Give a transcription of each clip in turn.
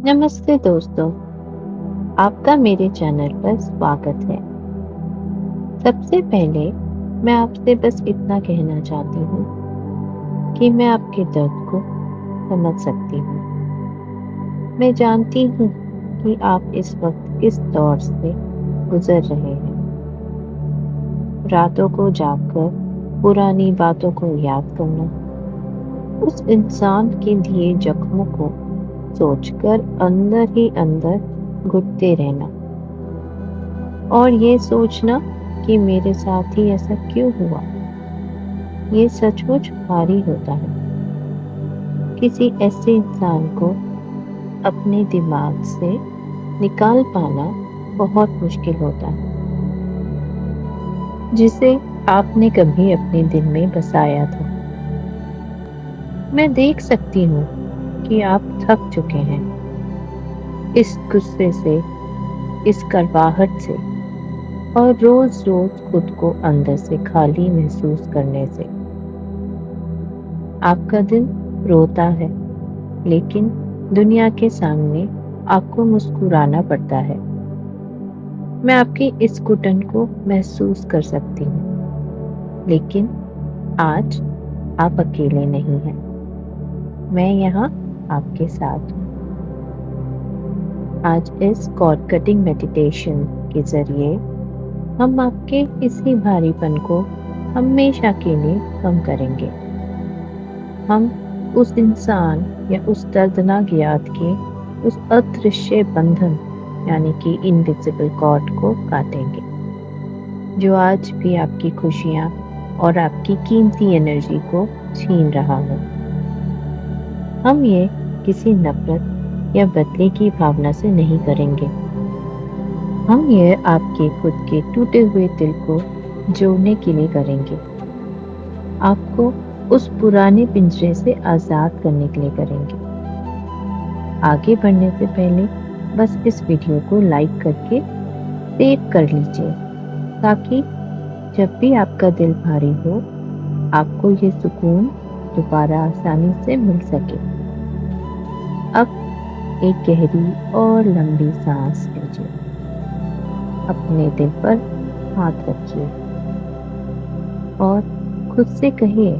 नमस्ते दोस्तों, आपका मेरे चैनल पर स्वागत है। सबसे पहले मैं आपसे बस इतना कहना चाहती हूँ कि मैं आपके दर्द को समझ सकती हूँ। मैं जानती हूँ कि आप इस वक्त किस दौर से गुजर रहे हैं। रातों को जागकर पुरानी बातों को याद करना, उस इंसान के लिए जख्मों को सोचकर अंदर ही अंदर घुटते रहना और ये सोचना कि मेरे साथ ही ऐसा क्यों हुआ। ये सचमुच भारी होता है। किसी ऐसे इंसान को अपने दिमाग से निकाल पाना बहुत मुश्किल होता है, जिसे आपने कभी अपने दिल में बसाया था। मैं देख सकती हूँ कि आप थक चुके हैं इस गुस्से से, इस कड़वाहट से और रोज रोज खुद को अंदर से खाली महसूस करने से। आपका दिल रोता है, लेकिन दुनिया के सामने आपको मुस्कुराना पड़ता है। मैं आपकी इस घुटन को महसूस कर सकती हूँ, लेकिन आज आप अकेले नहीं हैं। मैं यहाँ आपके साथ हूँ। आज इस कॉर्ड कटिंग मेडिटेशन के जरिए हम आपके इसी भारीपन को हमेशा के लिए कम करेंगे। हम उस इंसान या उस दर्दनाक याद के उस अदृश्य बंधन यानी कि इनविजिबल कॉर्ड को काटेंगे, जो आज भी आपकी खुशियाँ और आपकी कीमती एनर्जी को छीन रहा है। हम ये किसी नफरत या बदले की भावना से नहीं करेंगे। हम ये आपके खुद के टूटे हुए दिल को जोड़ने के लिए करेंगे। आपको उस पुराने पिंजरे से आजाद करने के लिए करेंगे। आगे बढ़ने से पहले बस इस वीडियो को लाइक करके सेव कर लीजिए, ताकि जब भी आपका दिल भारी हो, आपको ये सुकून दोबारा आसानी से मिल सके। अब एक गहरी और लंबी सांस लीजिए। अपने दिल पर हाथ रखिए और खुद से कहिए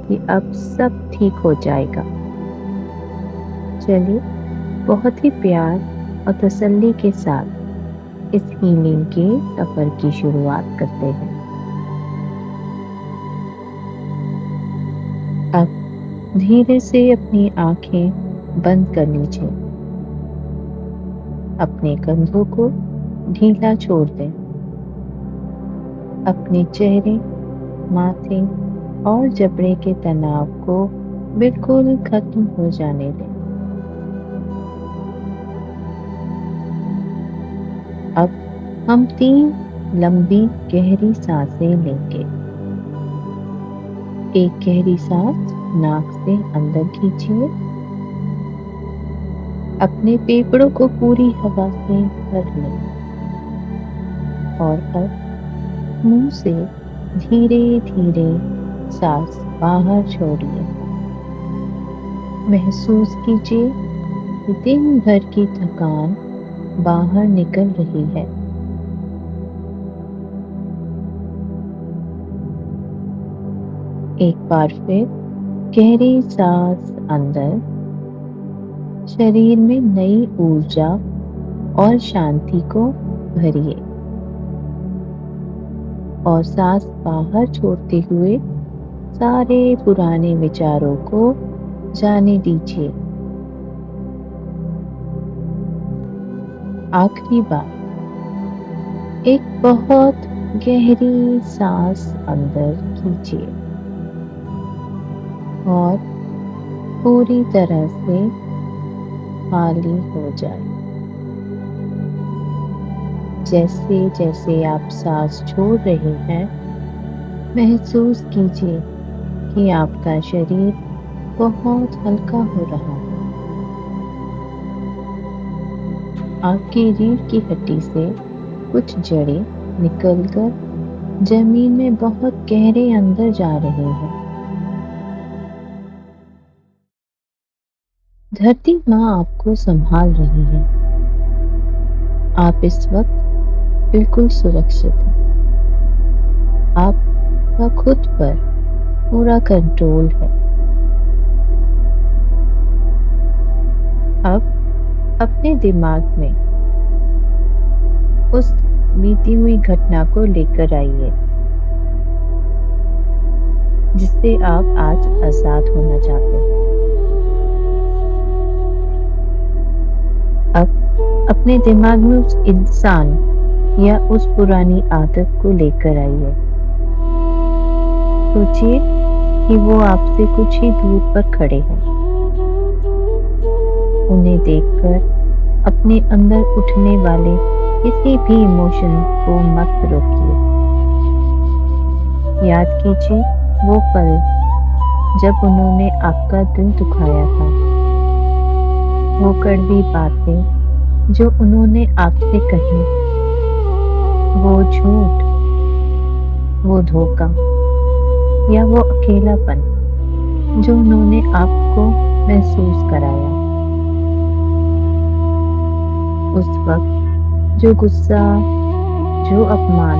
कि अब सब ठीक हो जाएगा। चलिए बहुत ही प्यार और तसल्ली के साथ इस हीलिंग के सफर की शुरुआत करते हैं। अब धीरे से अपनी आंखें बंद कर लीजिए। अपने कंधों को ढीला छोड़ दें। अपने चेहरे, माथे और जबड़े के तनाव को बिल्कुल खत्म हो जाने दें। अब हम 3 लंबी गहरी सांसें लेंगे। एक गहरी सांस नाक से अंदर खींचिए। अपने फेफड़ों को पूरी हवा से भर लें और अब मुंह से धीरे धीरे सांस बाहर छोड़िए। महसूस कीजिए कि दिन भर की थकान बाहर निकल रही है। एक बार फिर गहरी सांस अंदर। शरीर में नई ऊर्जा और शांति को भरिए और सांस बाहर छोड़ते हुए सारे पुराने विचारों को जाने दीजिए। आखिरी बार एक बहुत गहरी सांस अंदर खींचिए और पूरी तरह से खाली हो जाए। जैसे जैसे आप सांस छोड़ रहे हैं, महसूस कीजिए कि आपका शरीर बहुत हल्का हो रहा है। आपकी रीढ़ की हड्डी से कुछ जड़ें निकलकर जमीन में बहुत गहरे अंदर जा रही हैं। धरती माँ आपको संभाल रही है। आप इस वक्त बिल्कुल सुरक्षित हैं। आपका खुद पर पूरा कंट्रोल है। अब अपने दिमाग में उस बीती हुई घटना को लेकर आइए जिससे आप आज आजाद होना चाहते हैं। अब अपने दिमाग में उस इंसान या उस पुरानी आदत को लेकर आइए। सोचिए कि वो आपसे कुछ ही दूर पर खड़े हैं। उन्हें देखकर अपने अंदर उठने वाले किसी भी इमोशन को मत रोकिए। याद कीजिए वो पल जब उन्होंने आपका दिल दुखाया था, वो कड़वी बातें जो उन्होंने आपसे कही, वो झूठ, वो धोखा या वो अकेलापन जो उन्होंने आपको महसूस कराया। उस वक्त जो गुस्सा, जो अपमान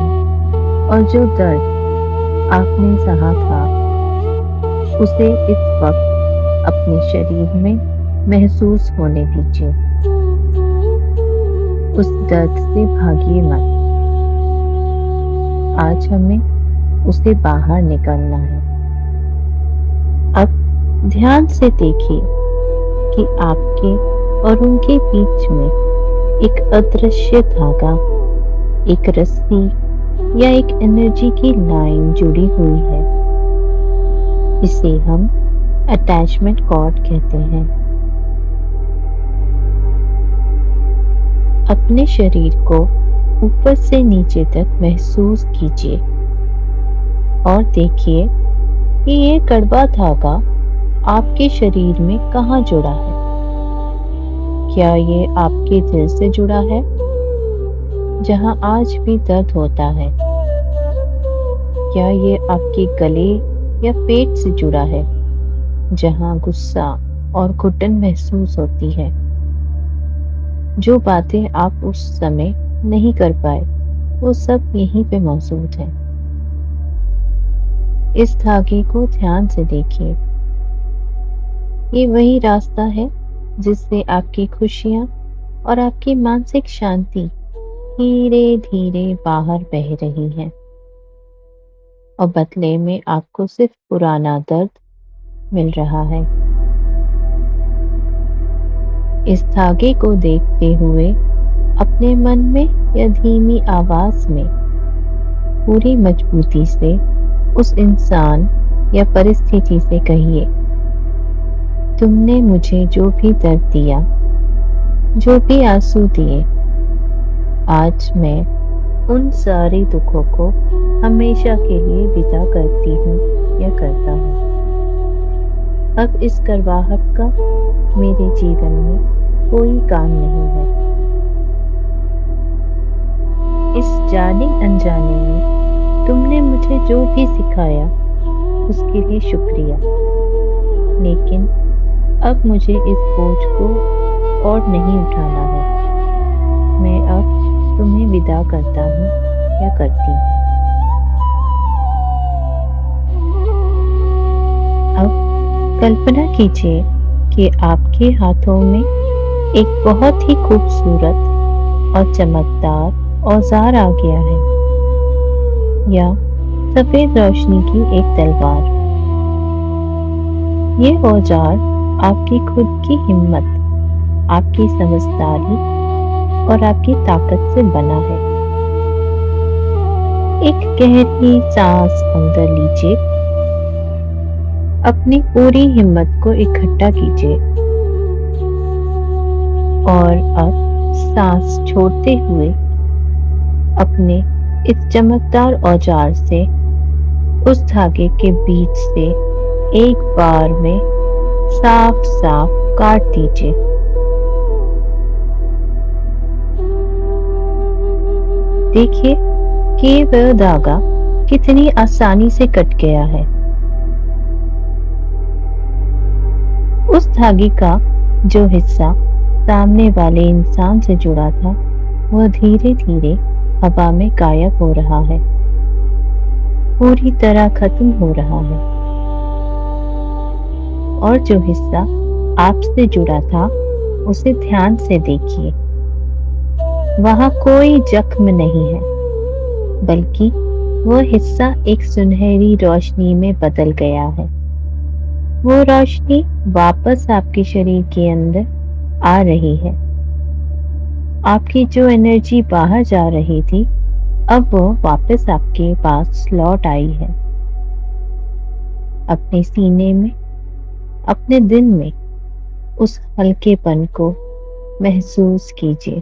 और जो दर्द आपने सहा था, उसे इस वक्त अपने शरीर में महसूस होने दीजिए। उस दर्द से भागिए मत। आज हमें उसे बाहर निकालना है। अब ध्यान से देखिए कि आपके और उनके बीच में एक अदृश्य धागा, एक रस्सी या एक एनर्जी की लाइन जुड़ी हुई है। इसे हम अटैचमेंट कॉर्ड कहते हैं। अपने शरीर को ऊपर से नीचे तक महसूस कीजिए और देखिए कि ये कड़वा धागा आपके शरीर में कहाँ जुड़ा है। क्या ये आपके दिल से जुड़ा है, जहां आज भी दर्द होता है? क्या ये आपके गले या पेट से जुड़ा है, जहां गुस्सा और घुटन महसूस होती है? जो बातें आप उस समय नहीं कर पाए, वो सब यहीं पे मौजूद है। इस धागे को ध्यान से देखिए। ये वही रास्ता है जिससे आपकी खुशियां और आपकी मानसिक शांति धीरे धीरे बाहर बह रही है और बदले में आपको सिर्फ पुराना दर्द मिल रहा है। इस धागे को देखते हुए अपने मन में या धीमी आवाज में पूरी मजबूती से उस इंसान या परिस्थिति से कहिए, तुमने मुझे जो भी दर्द दिया, जो भी आंसू दिए, आज मैं उन सारे दुखों को हमेशा के लिए विदा करती हूँ या करता हूँ। अब इस करवाहट का मेरे जीवन में कोई काम नहीं है। इस जाने अनजाने में तुमने मुझे जो भी सिखाया उसके लिए शुक्रिया, लेकिन अब मुझे इस बोझ को और नहीं उठाना है। मैं अब तुम्हें विदा करता हूँ या करती हूँ। अब कल्पना कीजिए कि आपके हाथों में एक बहुत ही खूबसूरत और चमकदार औजार आ गया है, या सफेद रोशनी की एक तलवार। ये औजार आपकी खुद की हिम्मत, आपकी समझदारी और आपकी ताकत से बना है। एक गहरी सांस अंदर लीजिए, अपनी पूरी हिम्मत को इकट्ठा कीजिए और अब सांस छोड़ते हुए अपने इस चमकदार औजार से उस धागे के बीच से एक बार में साफ साफ काट दीजिए। देखिए कि वह धागा कितनी आसानी से कट गया है। उस धागे का जो हिस्सा सामने वाले इंसान से जुड़ा था, वह धीरे-धीरे हवा में गायब हो रहा है, पूरी तरह खत्म हो रहा है। और जो हिस्सा आपसे जुड़ा था, उसे ध्यान से देखिए। वहाँ कोई जख्म नहीं है, बल्कि वह हिस्सा एक सुनहरी रोशनी में बदल गया है। वो रोशनी वापस आपके शरीर के अंदर आ रही है। आपकी जो एनर्जी बाहर जा रही थी, अब वो वापस आपके पास लौट आई है। अपने सीने में, अपने दिल में उस हल्केपन को महसूस कीजिए।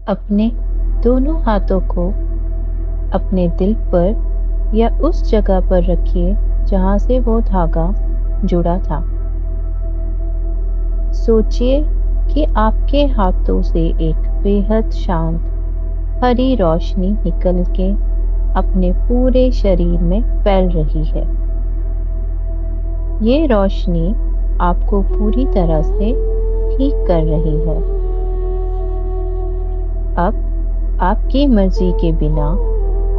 अपने दोनों हाथों को अपने दिल पर या उस जगह पर रखिए जहां से वो धागा जुड़ा था। सोचिए कि आपके हाथों से एक बेहद शांत हरी रोशनी निकल के अपने पूरे शरीर में फैल रही है। ये रोशनी आपको पूरी तरह से ठीक कर रही है। अब आपकी मर्जी के बिना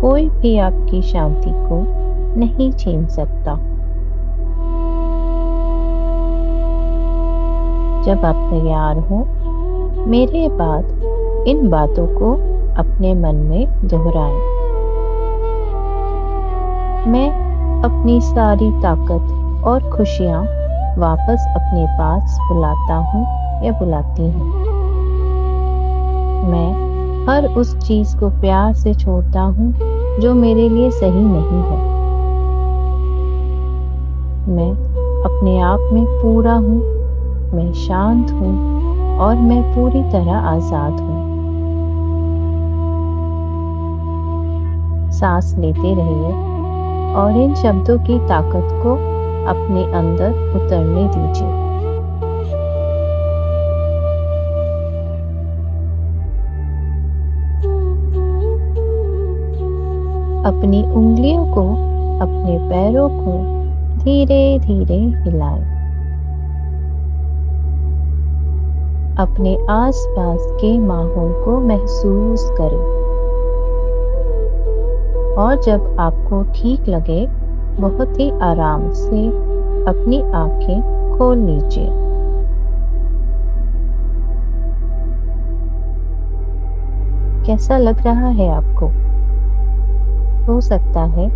कोई भी आपकी शांति को नहीं छीन सकता। जब आप तैयार हो, मेरे बाद इन बातों को अपने मन में दोहराएं। मैं अपनी सारी ताकत और खुशियाँ वापस अपने पास बुलाता हूँ या बुलाती हूँ। मैं हर उस चीज़ को प्यार से छोड़ता हूँ जो मेरे लिए सही नहीं है। मैं अपने आप में पूरा हूँ, मैं शांत हूँ और मैं पूरी तरह आज़ाद हूँ। सांस लेते रहिए और इन शब्दों की ताकत को अपने अंदर उतरने दीजिए। अपनी उंगलियों को, अपने पैरों को धीरे-धीरे हिलाएं। अपने आसपास के माहौल को महसूस करें और जब आपको ठीक लगे, बहुत ही आराम से अपनी आंखें खोल लीजिए। कैसा लग रहा है आपको? हो सकता है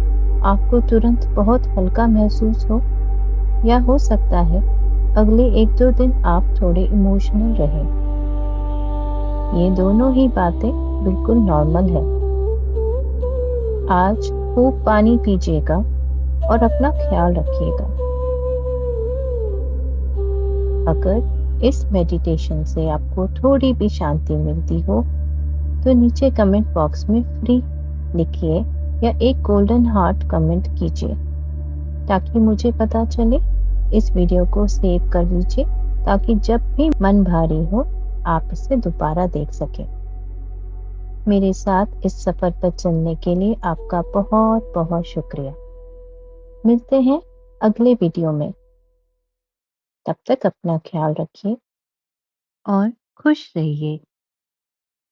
आपको तुरंत बहुत हल्का महसूस हो, या हो सकता है अगले 1-2 दिन आप थोड़े इमोशनल रहें। ये दोनों ही बातें बिल्कुल नॉर्मल है। आज खूब पानी पीजिएगा और अपना ख्याल रखिएगा। अगर इस मेडिटेशन से आपको थोड़ी भी शांति मिलती हो, तो नीचे कमेंट बॉक्स में फ्री लिखिए या एक गोल्डन हार्ट कमेंट कीजिए, ताकि मुझे पता चले। इस वीडियो को सेव कर लीजिए ताकि जब भी मन भारी हो, आप इसे दोबारा देख सकें। मेरे साथ इस सफर पर चलने के लिए आपका बहुत बहुत शुक्रिया। मिलते हैं अगले वीडियो में। तब तक अपना ख्याल रखिए और खुश रहिए।